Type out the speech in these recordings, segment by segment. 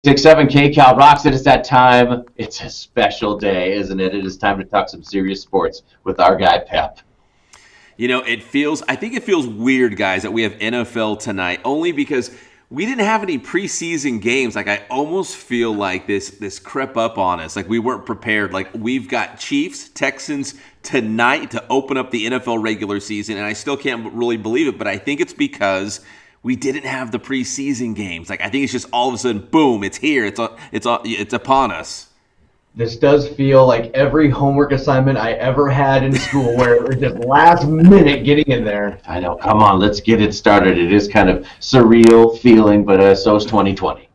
6-7 KCAL rocks it. It's that time. It's a special day, isn't it? It is time to talk some serious sports with our guy, Pep. I think it feels weird, guys, that we have NFL tonight, only because we didn't have any preseason games. Like, I almost feel like this crept up on us. Like, we weren't prepared. Like, we've got Chiefs, Texans tonight to open up the NFL regular season, and I still can't really believe it, but I think it's because we didn't have the preseason games. Like, I think it's just all of a sudden, boom, it's here. It's upon us. This does feel like every homework assignment I ever had in school where it was just last minute getting in there. I know. Come on, let's get it started. It is kind of surreal feeling, but so is 2020.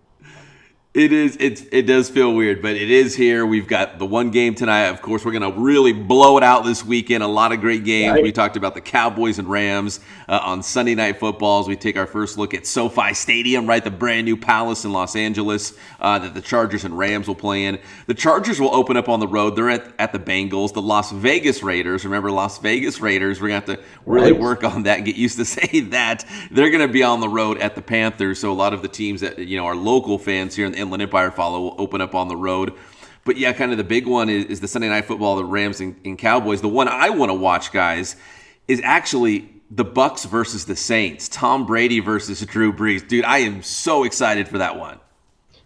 It is. It does feel weird, but it is here. We've got the one game tonight. Of course, we're going to really blow it out this weekend. A lot of great games. Right. We talked about the Cowboys and Rams on Sunday Night Football as we take our first look at SoFi Stadium, right? The brand new Palace in Los Angeles that the Chargers and Rams will play in. The Chargers will open up on the road. They're at the Bengals. The Las Vegas Raiders. Remember, Las Vegas Raiders. We're going to have to really work on that and get used to saying that. They're going to be on the road at the Panthers. So a lot of the teams that are local fans here in the Inland Empire follow will open up on the road. But yeah, kind of the big one is the Sunday Night Football, the Rams and Cowboys. The one I want to watch, guys, is actually the Bucks versus the Saints. Tom Brady versus Drew Brees. Dude, I am so excited for that one.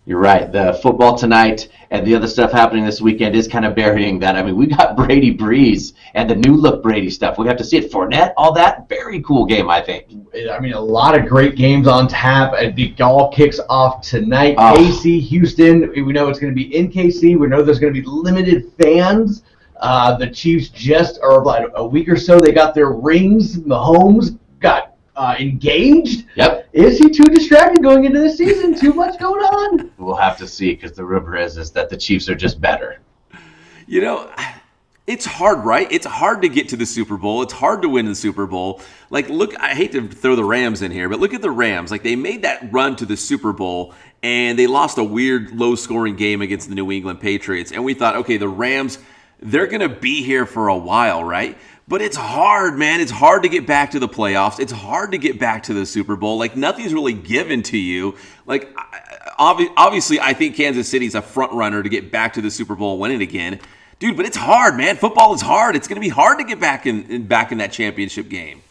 You're right. The football tonight and the other stuff happening this weekend is kind of burying that. I mean, we got Brady Breeze and the new look Brady stuff. We have to see it. Fournette, all that. Very cool game, I think. I mean, a lot of great games on tap. The all kicks off tonight. Oh. KC, Houston. We know it's going to be in KC. We know there's going to be limited fans. The Chiefs just, or about a week or so, they got their rings. Mahomes got engaged. Yep. Is he too distracted going into the season? Too much going on? We'll have to see, because the rumor is that the Chiefs are just better. It's hard, right? It's hard to get to the Super Bowl. It's hard to win the Super Bowl. Like, look, I hate to throw the Rams in here, but look at the Rams. Like, they made that run to the Super Bowl, and they lost a weird, low-scoring game against the New England Patriots. And we thought, okay, the Rams, they're going to be here for a while, right? But it's hard, man. It's hard to get back to the playoffs. It's hard to get back to the Super Bowl. Like, nothing's really given to you. Like, obviously, I think Kansas City's a front runner to get back to the Super Bowl and win it again. Dude, but it's hard, man. Football is hard. It's going to be hard to get back in that championship game.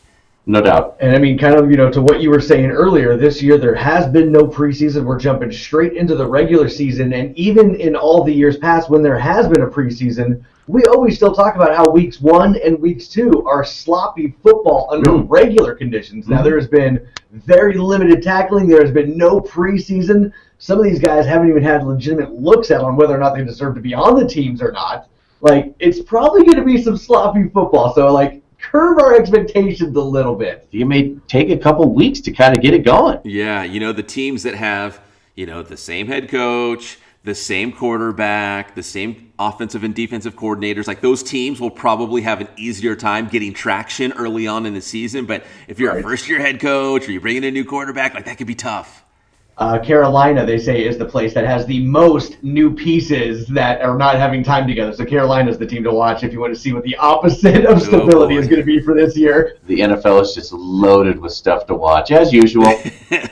No doubt. And I mean, kind of, to what you were saying earlier, this year there has been no preseason. We're jumping straight into the regular season. And even in all the years past when there has been a preseason, we always still talk about how weeks 1 and weeks 2 are sloppy football under regular conditions. Now, there has been very limited tackling. There has been no preseason. Some of these guys haven't even had legitimate looks at on whether or not they deserve to be on the teams or not. Like, it's probably going to be some sloppy football. So, like, curb our expectations a little bit. You may take a couple weeks to kind of get it going. Yeah, the teams that have, the same head coach, the same quarterback, the same offensive and defensive coordinators, like those teams will probably have an easier time getting traction early on in the season. But if you're a first-year head coach or you bring in a new quarterback, like that could be tough. Carolina, they say, is the place that has the most new pieces that are not having time together. So Carolina is the team to watch if you want to see what the opposite of stability is going to be for this year. The NFL is just loaded with stuff to watch, as usual.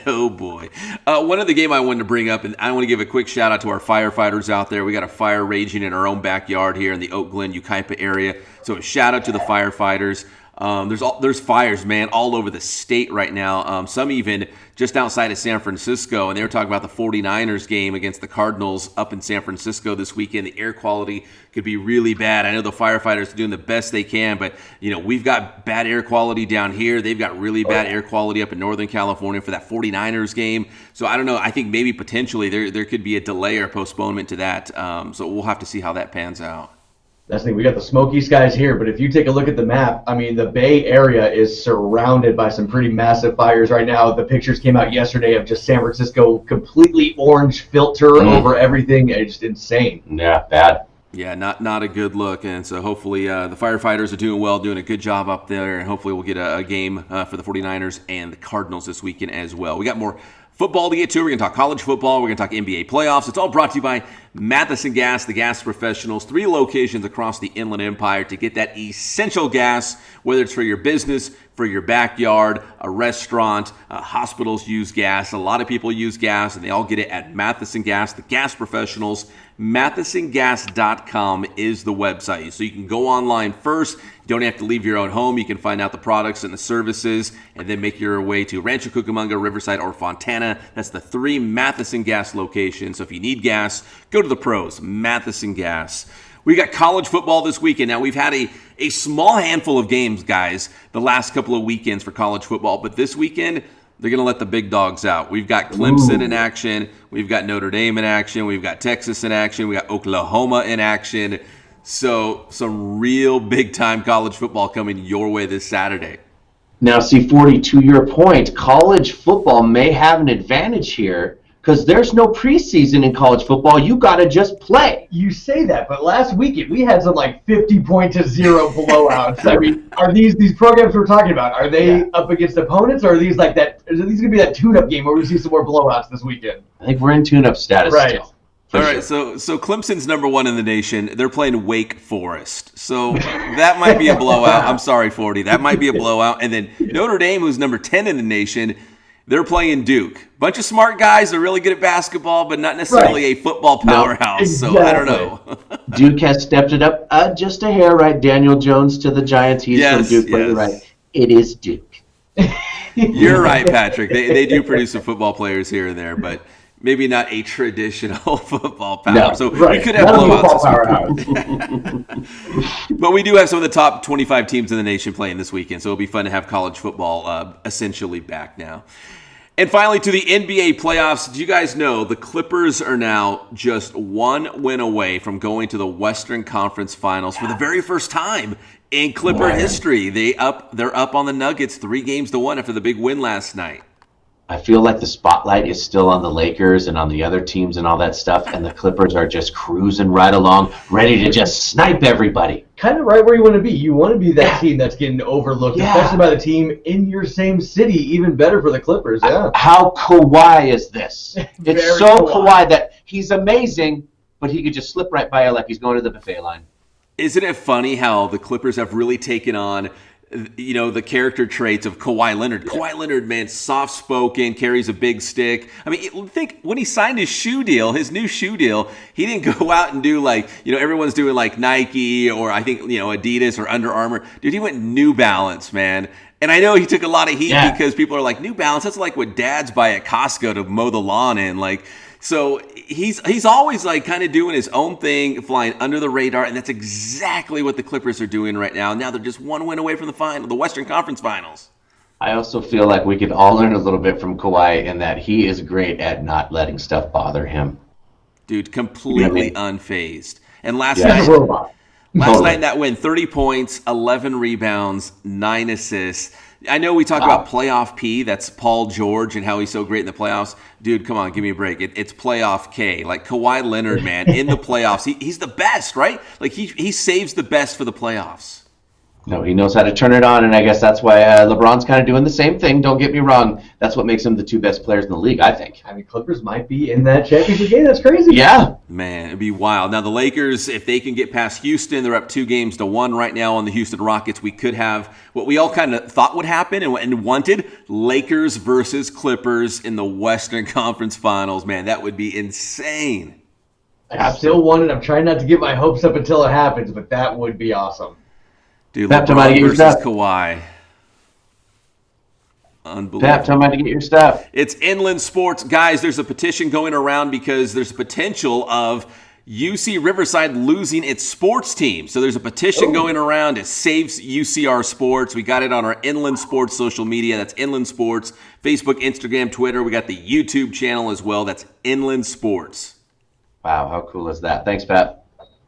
Oh, boy. One other game I wanted to bring up, and I want to give a quick shout-out to our firefighters out there. We got a fire raging in our own backyard here in the Oak Glen, Yucaipa area. So a shout-out to the firefighters. There's fires, man, all over the state right now. Some even just outside of San Francisco, and they were talking about the 49ers game against the Cardinals up in San Francisco this weekend. The air quality could be really bad. I know the firefighters are doing the best they can, but we've got bad air quality down here. They've got really bad air quality up in Northern California for that 49ers game. So I don't know. I think maybe potentially there could be a delay or postponement to that. So we'll have to see how that pans out. That's the thing. We got the smoky skies here, but if you take a look at the map, I mean, the Bay Area is surrounded by some pretty massive fires right now. The pictures came out yesterday of just San Francisco, completely orange filter over everything. It's just insane. Yeah, bad. Yeah, not a good look. And so hopefully the firefighters are doing well, doing a good job up there, and hopefully we'll get a game for the 49ers and the Cardinals this weekend as well. We got more football to get to. We're going to talk college football. We're going to talk NBA playoffs. It's all brought to you by Matheson Gas, the gas professionals, 3 locations across the Inland Empire to get that essential gas, whether it's for your business, for your backyard, a restaurant, hospitals use gas. A lot of people use gas, and they all get it at Matheson Gas, the gas professionals. MathesonGas.com is the website. So you can go online first. You don't have to leave your own home. You can find out the products and the services and then make your way to Rancho Cucamonga, Riverside, or Fontana. That's the 3 Matheson Gas locations. So if you need gas, go to the pros, Matheson Gas. We got college football this weekend. Now, we've had a small handful of games, guys, the last couple of weekends for college football. But this weekend, they're going to let the big dogs out. We've got Clemson in action. We've got Notre Dame in action. We've got Texas in action. We got Oklahoma in action. So some real big-time college football coming your way this Saturday. Now, see, 40, to your point, college football may have an advantage here because there's no preseason in college football. You got to just play. You say that, but llast weekend we had some like 50-0 blowouts. I mean, are these programs we're talking about, are they up against opponents, or are these like that? Are these going to be that tune-up game where we see some more blowouts this weekend? I think we're in tune-up status still. All right, so Clemson's number 1 in the nation. They're playing Wake Forest. So that might be a blowout. I'm sorry, 40. That might be a blowout. And then Notre Dame, who's number 10 in the nation, they're playing Duke. Bunch of smart guys. They're really good at basketball, but not necessarily a football powerhouse. Exactly. So I don't know. Duke has stepped it up just a hair, right? Daniel Jones to the Giants. He's from Duke, but you're right. It is Duke. You're right, Patrick. They do produce some football players here and there, but maybe not a traditional football power. No, so we could have blowouts this weekend. But we do have some of the top 25 teams in the nation playing this weekend, so it'll be fun to have college football essentially back now. And finally, to the NBA playoffs, do you guys know the Clippers are now just 1 win away from going to the Western Conference Finals for the very first time in Clipper history. They're up on the Nuggets 3-1 after the big win last night. I feel like the spotlight is still on the Lakers and on the other teams and all that stuff, and the Clippers are just cruising right along, ready to just snipe everybody. Kind of right where you want to be. You want to be that team that's getting overlooked, especially by the team in your same city. Even better for the Clippers, How Kawhi is this? It's Very so Kawhi that he's amazing, but he could just slip right by you like he's going to the buffet line. Isn't it funny how the Clippers have really taken on the character traits of Kawhi Leonard. Yeah. Kawhi Leonard, man, soft-spoken, carries a big stick. I mean, think when he signed his new shoe deal, he didn't go out and do like, everyone's doing like Nike or I think, Adidas or Under Armour. Dude, he went New Balance, man. And I know he took a lot of heat because people are like, New Balance, that's like what dads buy at Costco to mow the lawn in. Like, so he's always like kind of doing his own thing, flying under the radar, and that's exactly what the Clippers are doing right now. Now they're just 1 win away from the Western Conference Finals. I also feel like we could all learn a little bit from Kawhi in that he is great at not letting stuff bother him. Dude, completely unfazed. And last night in that win, 30 points, 11 rebounds, 9 assists. I know we talk about playoff P, that's Paul George and how he's so great in the playoffs. Dude, come on, give me a break. It's playoff K. Like Kawhi Leonard, man, in the playoffs, he's the best, right? Like he saves the best for the playoffs. No, he knows how to turn it on, and I guess that's why LeBron's kind of doing the same thing. Don't get me wrong. That's what makes him the 2 best players in the league, I think. I mean, Clippers might be in that championship game. That's crazy. Yeah. Man, it'd be wild. Now, the Lakers, if they can get past Houston, they're up 2-1 right now on the Houston Rockets. We could have what we all kind of thought would happen and wanted, Lakers versus Clippers in the Western Conference Finals. Man, that would be insane. I still want it. I'm trying not to get my hopes up until it happens, but that would be awesome. Dude, LeBron versus Kawhi. Unbelievable. Pep, tell me to get your stuff. It's Inland Sports. Guys, there's a petition going around because there's a potential of UC Riverside losing its sports team. So there's a petition going around. It saves UCR Sports. We got it on our Inland Sports social media. That's Inland Sports. Facebook, Instagram, Twitter. We got the YouTube channel as well. That's Inland Sports. Wow, how cool is that? Thanks, Pat.